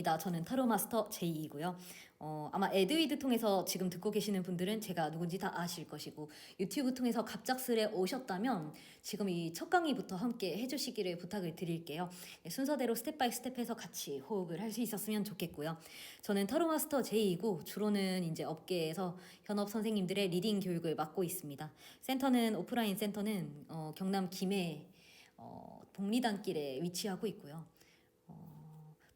반갑습니다. 저는 타로 마스터 제이이고요. 아마 에드위드 통해서 지금 듣고 계시는 분들은 제가 누군지 다 아실 것이고, 유튜브 통해서 갑작스레 오셨다면 지금 이 첫 강의부터 함께 해주시기를 부탁을 드릴게요. 네, 순서대로 스텝 바이 스텝해서 같이 호흡을 할 수 있었으면 좋겠고요. 저는 타로 마스터 제이이고, 주로는 이제 업계에서 현업 선생님들의 리딩 교육을 맡고 있습니다. 센터는, 오프라인 센터는 경남 김해 복리단길에 위치하고 있고요.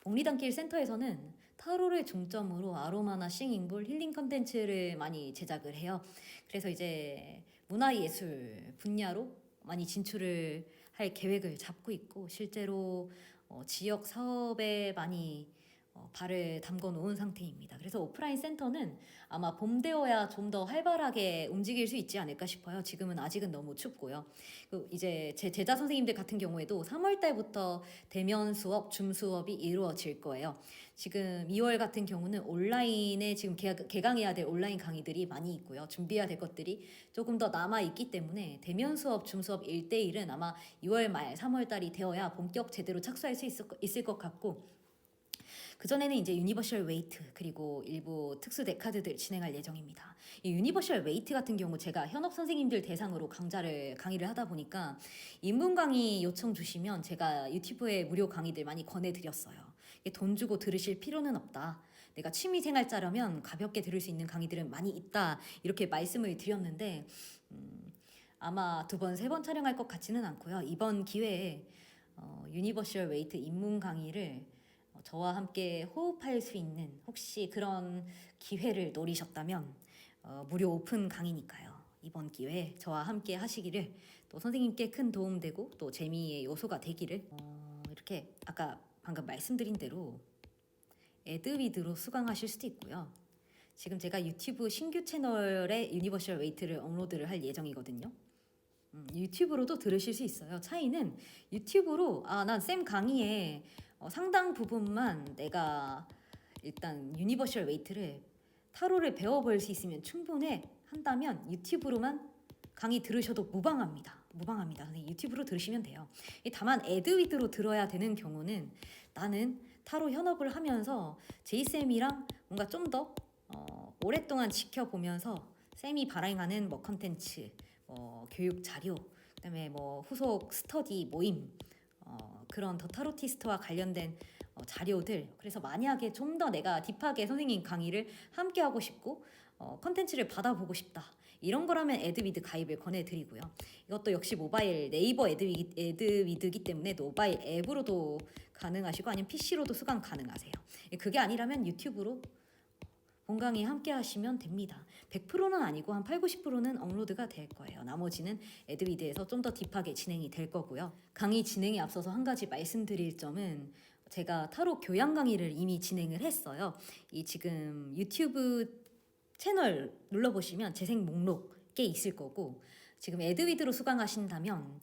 복리단길 센터에서는 타로를 중점으로 아로마나 싱잉볼, 힐링 컨텐츠를 많이 제작을 해요. 그래서 이제 문화예술 분야로 많이 진출을 할 계획을 잡고 있고, 실제로 지역 사업에 많이 발을 담궈 놓은 상태입니다. 그래서 오프라인 센터는 아마 봄 되어야 좀 더 활발하게 움직일 수 있지 않을까 싶어요. 지금은 아직은 너무 춥고요. 이제 제 제자 선생님들 같은 경우에도 3월 달부터 대면 수업, 줌 수업이 이루어질 거예요. 지금 2월 같은 경우는 온라인에 지금 개강해야 될 온라인 강의들이 많이 있고요. 준비해야 될 것들이 조금 더 남아 있기 때문에 대면 수업, 줌 수업 1대1은 아마 2월 말, 3월 달이 되어야 본격 제대로 착수할 수 있을 것 같고, 그전에는 이제 유니버셜 웨이트 그리고 일부 특수 덱카드들 진행할 예정입니다. 이 유니버셜 웨이트 같은 경우 제가 현업 선생님들 대상으로 강의를 하다 보니까 인문 강의 요청 주시면 제가 유튜브에 무료 강의들 많이 권해드렸어요. 돈 주고 들으실 필요는 없다. 내가 취미 생활자라면 가볍게 들을 수 있는 강의들은 많이 있다. 이렇게 말씀을 드렸는데 아마 2번, 3번 촬영할 것 같지는 않고요. 이번 기회에 유니버셜 웨이트 입문 강의를 저와 함께 호흡할 수 있는, 혹시 그런 기회를 노리셨다면 무료 오픈 강의니까요. 이번 기회에 저와 함께 하시기를, 또 선생님께 큰 도움되고 또 재미의 요소가 되기를 이렇게 아까 방금 말씀드린 대로 에드위드로 수강하실 수도 있고요. 지금 제가 유튜브 신규 채널에 유니버셜 웨이트를 업로드를 할 예정이거든요. 유튜브로도 들으실 수 있어요. 차이는 유튜브로 난 쌤 강의에 상당 부분만 내가 일단 유니버셜 웨이트를 타로를 배워볼 수 있으면 충분해 한다면 유튜브로만 강의 들으셔도 무방합니다. 선생님 유튜브로 들으시면 돼요. 다만 에드위드로 들어야 되는 경우는, 나는 타로 현업을 하면서 제이쌤이랑 뭔가 좀 더 오랫동안 지켜보면서 쌤이 발행하는 컨텐츠, 교육 자료, 그다음에 후속 스터디 모임, 그런 더 타로티스트와 관련된 자료들. 그래서 만약에 좀 더 내가 딥하게 선생님 강의를 함께 하고 싶고 컨텐츠를 받아보고 싶다, 이런 거라면 에드위드 가입을 권해드리고요. 이것도 역시 모바일 네이버 에드위드이기 때문에 모바일 앱으로도 가능하시고 아니면 PC로도 수강 가능하세요. 그게 아니라면 유튜브로 본강의 함께 하시면 됩니다. 100%는 아니고 한 80, 90%는 업로드가 될 거예요. 나머지는 에드위드에서 좀 더 딥하게 진행이 될 거고요. 강의 진행에 앞서서 한 가지 말씀드릴 점은, 제가 타로 교양 강의를 이미 진행을 했어요. 이 지금 유튜브 채널 눌러보시면 재생 목록에 있을 거고, 지금 에드위드로 수강하신다면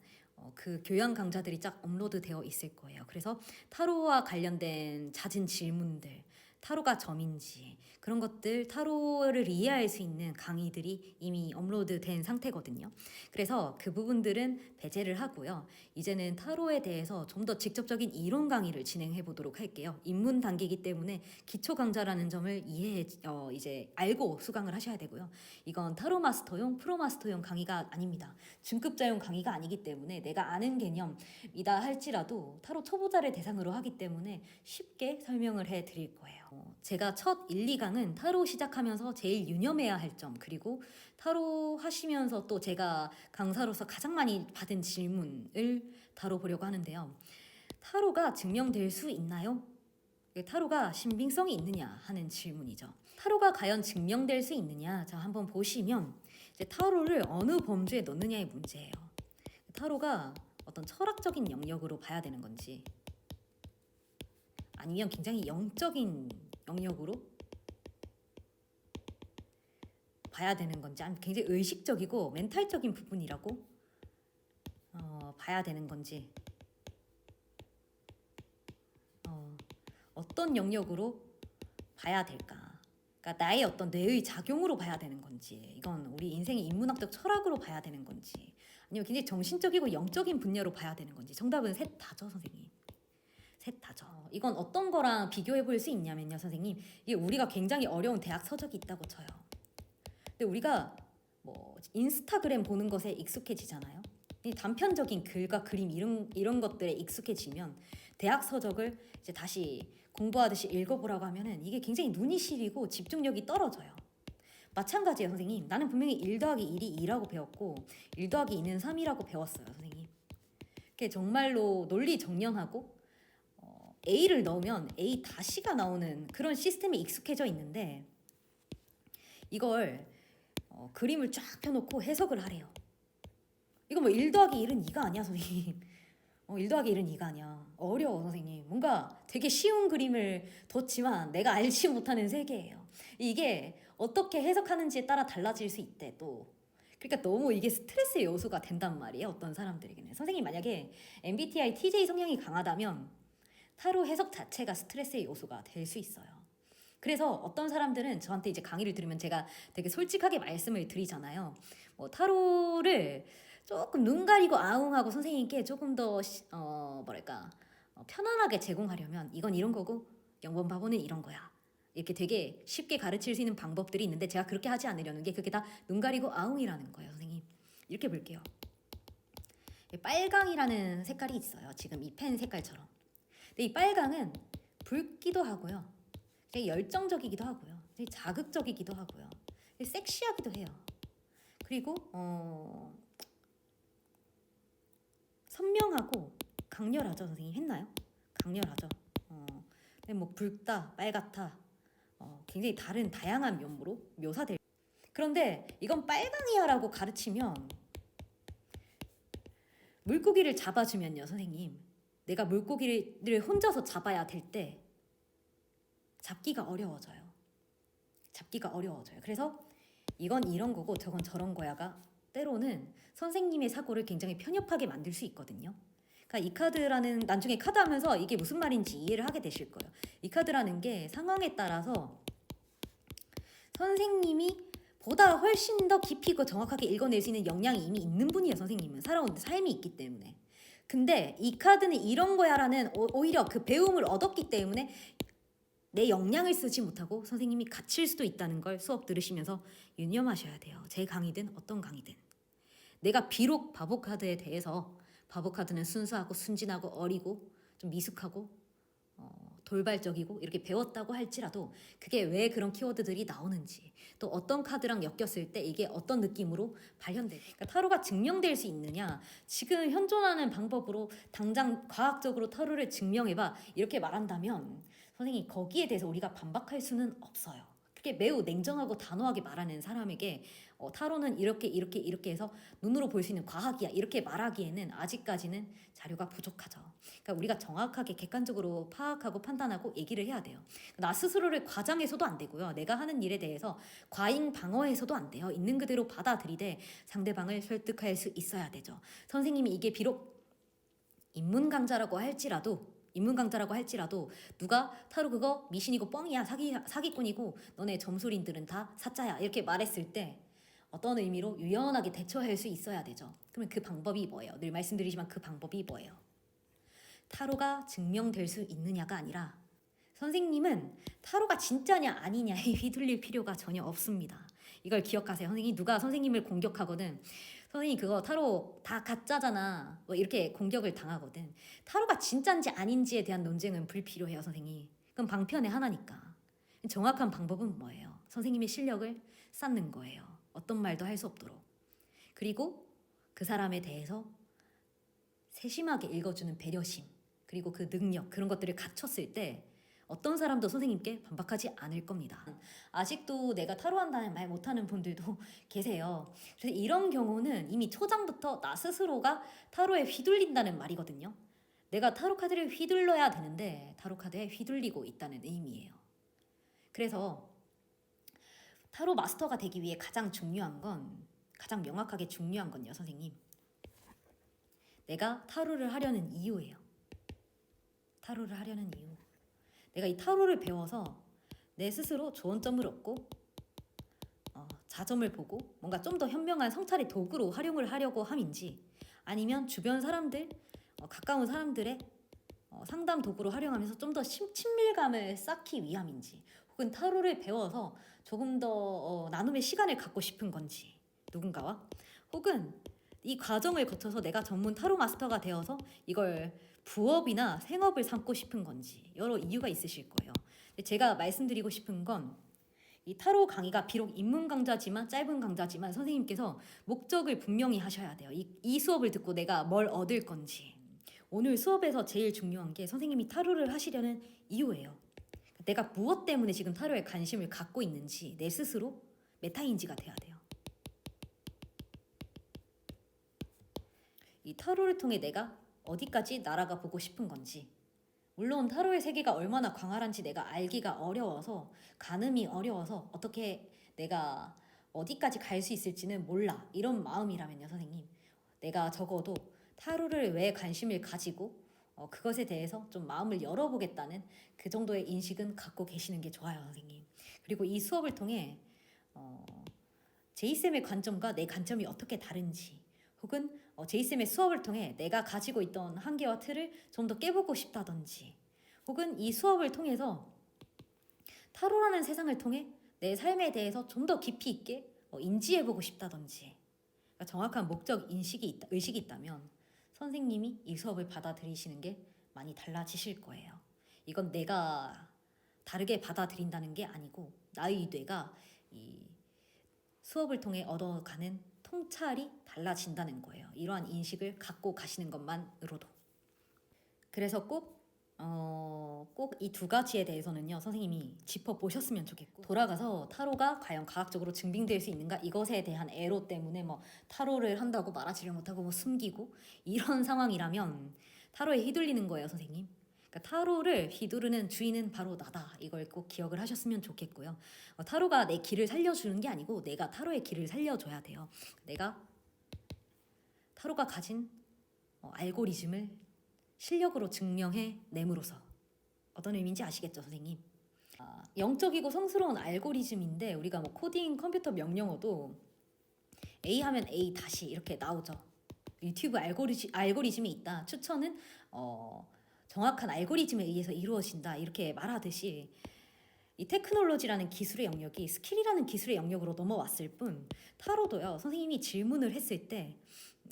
그 교양 강좌들이 쫙 업로드 되어 있을 거예요. 그래서 타로와 관련된 잦은 질문들, 타로가 점인지 그런 것들, 타로를 이해할 수 있는 강의들이 이미 업로드 된 상태거든요. 그래서 그 부분들은 배제를 하고요. 이제는 타로에 대해서 좀 더 직접적인 이론 강의를 진행해 보도록 할게요. 입문 단계이기 때문에 기초 강좌라는 점을 이제 알고 수강을 하셔야 되고요. 이건 타로 마스터용, 프로 마스터용 강의가 아닙니다. 중급자용 강의가 아니기 때문에 내가 아는 개념이다 할지라도 타로 초보자를 대상으로 하기 때문에 쉽게 설명을 해 드릴 거예요. 제가 첫 1, 2강은 타로 시작하면서 제일 유념해야 할 점, 그리고 타로 하시면서 또 제가 강사로서 가장 많이 받은 질문을 다뤄보려고 하는데요. 타로가 증명될 수 있나요? 타로가 신빙성이 있느냐 하는 질문이죠. 타로가 과연 증명될 수 있느냐? 자, 한번 보시면 이제 타로를 어느 범주에 넣느냐의 문제예요. 타로가 어떤 철학적인 영역으로 봐야 되는 건지, 아니면 굉장히 영적인 영역으로 봐야 되는 건지, 아니면 굉장히 의식적이고 멘탈적인 부분이라고 봐야 되는 건지, 어떤 영역으로 봐야 될까? 그러니까 나의 어떤 뇌의 작용으로 봐야 되는 건지, 이건 우리 인생의 인문학적 철학으로 봐야 되는 건지, 아니면 굉장히 정신적이고 영적인 분야로 봐야 되는 건지. 정답은 셋 다죠, 선생님. 셋 다죠. 이건 어떤 거랑 비교해 볼 수 있냐면요, 선생님. 이게 우리가 굉장히 어려운 대학 서적이 있다고 쳐요. 근데 우리가 뭐 인스타그램 보는 것에 익숙해지잖아요. 이 단편적인 글과 그림 이런 것들에 익숙해지면 대학 서적을 이제 다시 공부하듯이 읽어보라고 하면은 이게 굉장히 눈이 시리고 집중력이 떨어져요. 마찬가지예요, 선생님. 나는 분명히 1 더하기 1이 2라고 배웠고 1 더하기 2는 3이라고 배웠어요, 선생님. 그게 정말로 논리 정연하고 A를 넣으면 A 다시가 나오는 그런 시스템에 익숙해져 있는데 이걸 그림을 쫙 펴놓고 해석을 하래요. 이거 뭐 1 더하기 1은 2가 아니야, 선생님. 1 더하기 1은 2가 아니야. 어려워, 선생님. 뭔가 되게 쉬운 그림을 뒀지만 내가 알지 못하는 세계예요. 이게 어떻게 해석하는지에 따라 달라질 수 있대, 또. 그러니까 너무 이게 스트레스의 요소가 된단 말이에요, 어떤 사람들에게는. 선생님 만약에 MBTI TJ 성향이 강하다면 타로 해석 자체가 스트레스의 요소가 될 수 있어요. 그래서 어떤 사람들은 저한테 이제 강의를 들으면 제가 되게 솔직하게 말씀을 드리잖아요. 뭐 타로를 조금 눈 가리고 아웅하고 선생님께 조금 더 편안하게 제공하려면 이건 이런 거고 0번 바보는 이런 거야. 이렇게 되게 쉽게 가르칠 수 있는 방법들이 있는데 제가 그렇게 하지 않으려는 게 그게 다 눈 가리고 아웅이라는 거예요, 선생님. 이렇게 볼게요. 빨강이라는 색깔이 있어요. 지금 이 펜 색깔처럼. 근데 이 빨강은 붉기도 하고요. 되게 열정적이기도 하고요. 되게 자극적이기도 하고요. 되게 섹시하기도 해요. 그리고 선명하고 강렬하죠, 선생님. 했나요? 강렬하죠. 근데 뭐 붉다, 빨갛다, 굉장히 다른 다양한 면모로 묘사될. 그런데 이건 빨강이야라고 가르치면 물고기를 잡아주면요, 선생님. 내가 물고기를 혼자서 잡아야 될 때 잡기가 어려워져요. 잡기가 어려워져요. 그래서 이건 이런 거고 저건 저런 거야가 때로는 선생님의 사고를 굉장히 편협하게 만들 수 있거든요. 그러니까 이 카드라는 나중에 카드 하면서 이게 무슨 말인지 이해를 하게 되실 거예요. 이 카드라는 게 상황에 따라서 선생님이 보다 훨씬 더 깊이 그 정확하게 읽어낼 수 있는 역량이 이미 있는 분이에요. 선생님은 살아온 삶이 있기 때문에. 근데 이 카드는 이런 거야라는 오히려 그 배움을 얻었기 때문에 내 역량을 쓰지 못하고 선생님이 갇힐 수도 있다는 걸 수업 들으시면서 유념하셔야 돼요. 제 강의든 어떤 강의든. 내가 비록 바보 카드에 대해서 바보 카드는 순수하고 순진하고 어리고 좀 미숙하고 돌발적이고 이렇게 배웠다고 할지라도 그게 왜 그런 키워드들이 나오는지 또 어떤 카드랑 엮였을 때 이게 어떤 느낌으로 발현돼. 그러니까 타로가 증명될 수 있느냐, 지금 현존하는 방법으로 당장 과학적으로 타로를 증명해봐 이렇게 말한다면 선생님 거기에 대해서 우리가 반박할 수는 없어요. 그게 매우 냉정하고 단호하게 말하는 사람에게 타로는 이렇게 해서 눈으로 볼 수 있는 과학이야 이렇게 말하기에는 아직까지는 자료가 부족하죠. 그러니까 우리가 정확하게 객관적으로 파악하고 판단하고 얘기를 해야 돼요. 나 스스로를 과장해서도 안 되고요. 내가 하는 일에 대해서 과잉 방어해서도 안 돼요. 있는 그대로 받아들이되 상대방을 설득할 수 있어야 되죠. 선생님이 이게 비록 인문 강자라고 할지라도 누가 타로 그거 미신이고 뻥이야 사기꾼이고 너네 점술인들은 다 사짜야 이렇게 말했을 때 어떤 의미로 유연하게 대처할 수 있어야 되죠. 그러면 그 방법이 뭐예요? 늘 말씀드리지만 그 방법이 뭐예요? 타로가 증명될 수 있느냐가 아니라 선생님은 타로가 진짜냐 아니냐에 휘둘릴 필요가 전혀 없습니다. 이걸 기억하세요. 선생님이 누가 선생님을 공격하거든 선생님 그거 타로 다 가짜잖아 뭐 이렇게 공격을 당하거든 타로가 진짜인지 아닌지에 대한 논쟁은 불필요해요, 선생님. 그럼 방편의 하나니까. 정확한 방법은 뭐예요? 선생님의 실력을 쌓는 거예요. 어떤 말도 할 수 없도록. 그리고 그 사람에 대해서 세심하게 읽어주는 배려심 그리고 그 능력 그런 것들을 갖췄을 때 어떤 사람도 선생님께 반박하지 않을 겁니다. 아직도 내가 타로 한다는 말 못하는 분들도 계세요. 그래서 이런 경우는 이미 초장부터 나 스스로가 타로에 휘둘린다는 말이거든요. 내가 타로 카드를 휘둘러야 되는데 타로 카드에 휘둘리고 있다는 의미예요. 그래서 타로 마스터가 되기 위해 가장 명확하게 중요한 건요, 선생님. 내가 타로를 하려는 이유예요. 타로를 하려는 이유. 내가 이 타로를 배워서 내 스스로 좋은 점을 얻고 자점을 보고 뭔가 좀 더 현명한 성찰의 도구로 활용을 하려고 함인지 아니면 주변 사람들, 가까운 사람들의 상담 도구로 활용하면서 좀 더 친밀감을 쌓기 위함인지, 혹은 타로를 배워서 조금 더 나눔의 시간을 갖고 싶은 건지, 누군가와, 혹은 이 과정을 거쳐서 내가 전문 타로 마스터가 되어서 이걸 부업이나 생업을 삼고 싶은 건지, 여러 이유가 있으실 거예요. 근데 제가 말씀드리고 싶은 건, 이 타로 강의가 비록 입문 강좌지만, 짧은 강좌지만 선생님께서 목적을 분명히 하셔야 돼요. 이 수업을 듣고 내가 뭘 얻을 건지. 오늘 수업에서 제일 중요한 게 선생님이 타로를 하시려는 이유예요. 내가 무엇 때문에 지금 타로에 관심을 갖고 있는지 내 스스로 메타인지가 돼야 돼요. 이 타로를 통해 내가 어디까지 날아가 보고 싶은 건지, 물론 타로의 세계가 얼마나 광활한지 내가 알기가 어려워서, 가늠이 어려워서 어떻게 내가 어디까지 갈 수 있을지는 몰라, 이런 마음이라면요 선생님, 내가 적어도 타로를 왜 관심을 가지고 그것에 대해서 좀 마음을 열어보겠다는 그 정도의 인식은 갖고 계시는 게 좋아요 선생님. 그리고 이 수업을 통해 제이쌤의 관점과 내 관점이 어떻게 다른지, 혹은 제이쌤의 수업을 통해 내가 가지고 있던 한계와 틀을 좀 더 깨보고 싶다든지, 혹은 이 수업을 통해서 타로라는 세상을 통해 내 삶에 대해서 좀 더 깊이 있게 인지해보고 싶다든지, 그러니까 정확한 목적 의식이 있다면 선생님이 이 수업을 받아들이시는 게 많이 달라지실 거예요. 이건 내가 다르게 받아들인다는 게 아니고 나의 뇌가 이 수업을 통해 얻어가는 통찰이 달라진다는 거예요. 이러한 인식을 갖고 가시는 것만으로도. 그래서 꼭 이 두 가지에 대해서는요 선생님이 짚어보셨으면 좋겠고, 돌아가서 타로가 과연 과학적으로 증빙될 수 있는가, 이것에 대한 애로 때문에 타로를 한다고 말하지를 못하고 숨기고 이런 상황이라면 타로에 휘둘리는 거예요 선생님. 그러니까 타로를 휘두르는 주인은 바로 나다, 이걸 꼭 기억을 하셨으면 좋겠고요. 타로가 내 길을 살려주는 게 아니고 내가 타로의 길을 살려줘야 돼요. 내가 타로가 가진 알고리즘을 실력으로 증명해 내므로서. 어떤 의미인지 아시겠죠 선생님? 영적이고 성스러운 알고리즘인데, 우리가 코딩 컴퓨터 명령어도 A 하면 A 다시 이렇게 나오죠. 유튜브 알고리즘이 있다, 추천은 정확한 알고리즘에 의해서 이루어진다, 이렇게 말하듯이 이 테크놀로지라는 기술의 영역이 스킬이라는 기술의 영역으로 넘어왔을 뿐, 타로도요 선생님이 질문을 했을 때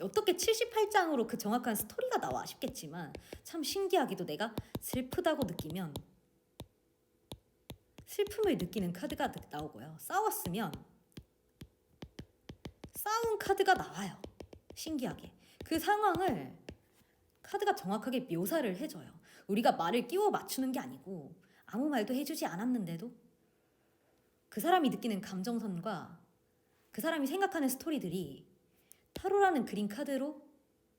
어떻게 78장으로 그 정확한 스토리가 나와 싶겠지만, 참 신기하게도 내가 슬프다고 느끼면 슬픔을 느끼는 카드가 나오고요, 싸웠으면 싸운 카드가 나와요. 신기하게 그 상황을 카드가 정확하게 묘사를 해줘요. 우리가 말을 끼워 맞추는 게 아니고, 아무 말도 해주지 않았는데도 그 사람이 느끼는 감정선과 그 사람이 생각하는 스토리들이 타로라는 그림 카드로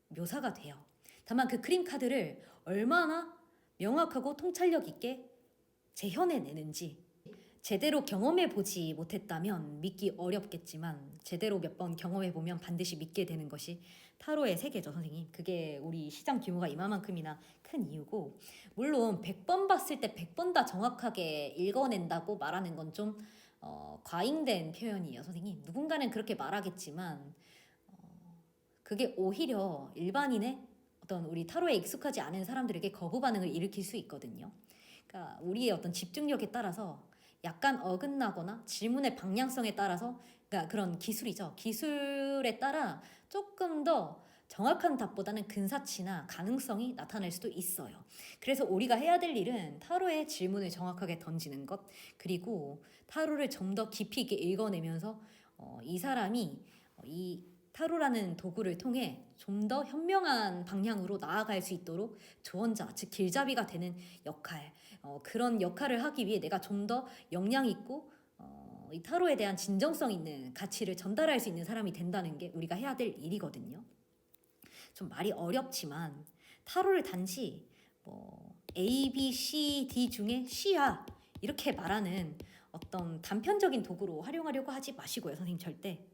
묘사가 돼요. 다만 그 그림 카드를 얼마나 명확하고 통찰력 있게 재현해내는지, 제대로 경험해보지 못했다면 믿기 어렵겠지만 제대로 몇 번 경험해보면 반드시 믿게 되는 것이 타로의 세계죠 선생님. 그게 우리 시장 규모가 이만큼이나 큰 이유고, 물론 100번 봤을 때 100번 다 정확하게 읽어낸다고 말하는 건 좀 과잉된 표현이에요 선생님. 누군가는 그렇게 말하겠지만 그게 오히려 일반인의 어떤 우리 타로에 익숙하지 않은 사람들에게 거부 반응을 일으킬 수 있거든요. 그러니까 우리의 어떤 집중력에 따라서 약간 어긋나거나 질문의 방향성에 따라서, 그러니까 그런 기술이죠. 기술에 따라 조금 더 정확한 답보다는 근사치나 가능성이 나타날 수도 있어요. 그래서 우리가 해야 될 일은 타로의 질문을 정확하게 던지는 것, 그리고 타로를 좀 더 깊이 있게 읽어내면서 이 사람이 이 타로라는 도구를 통해 좀 더 현명한 방향으로 나아갈 수 있도록 조언자, 즉 길잡이가 되는 역할, 그런 역할을 하기 위해 내가 좀 더 역량 있고 이 타로에 대한 진정성 있는 가치를 전달할 수 있는 사람이 된다는 게 우리가 해야 될 일이거든요. 좀 말이 어렵지만 타로를 단지 A, B, C, D 중에 C야 이렇게 말하는 어떤 단편적인 도구로 활용하려고 하지 마시고요 선생님. 절대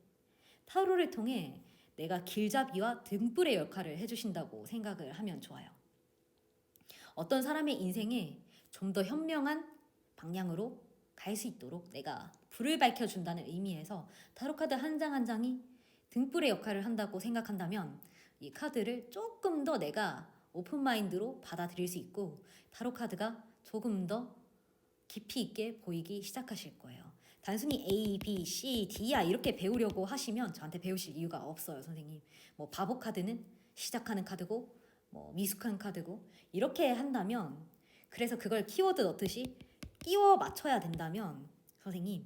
타로를 통해 내가 길잡이와 등불의 역할을 해주신다고 생각을 하면 좋아요. 어떤 사람의 인생에 좀 더 현명한 방향으로 갈 수 있도록 내가 불을 밝혀준다는 의미에서 타로 카드 한 장 한 장이 등불의 역할을 한다고 생각한다면, 이 카드를 조금 더 내가 오픈 마인드로 받아들일 수 있고 타로 카드가 조금 더 깊이 있게 보이기 시작하실 거예요. 단순히 A, B, C, D야 이렇게 배우려고 하시면 저한테 배우실 이유가 없어요, 선생님. 뭐 바보 카드는 시작하는 카드고 뭐 미숙한 카드고 이렇게 한다면 그래서 그걸 키워드 넣듯이 끼워 맞춰야 된다면 선생님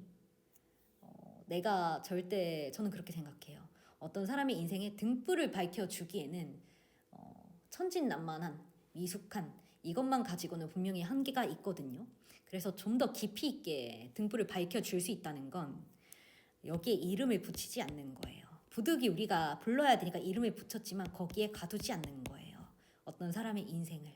내가 절대 저는 그렇게 생각해요. 어떤 사람의 인생에 등불을 밝혀주기에는 천진난만한 미숙한 이것만 가지고는 분명히 한계가 있거든요. 그래서 좀 더 깊이 있게 등불을 밝혀줄 수 있다는 건 여기에 이름을 붙이지 않는 거예요. 부득이 우리가 불러야 되니까 이름을 붙였지만 거기에 가두지 않는 거예요. 어떤 사람의 인생을.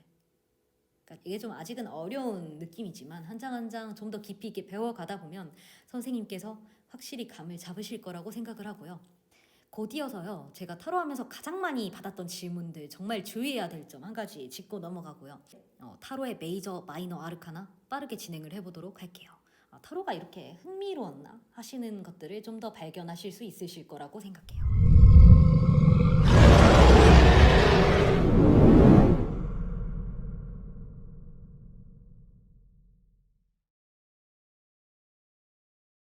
그러니까 이게 좀 아직은 어려운 느낌이지만 한 장 한 장 좀 더 깊이 있게 배워가다 보면 선생님께서 확실히 감을 잡으실 거라고 생각을 하고요. 곧이어서요. 제가 타로 하면서 가장 많이 받았던 질문들 정말 주의해야 될 점 한 가지 짚고 넘어가고요. 타로의 메이저, 마이너, 아르카나 빠르게 진행을 해보도록 할게요. 타로가 이렇게 흥미로웠나 하시는 것들을 좀 더 발견하실 수 있으실 거라고 생각해요.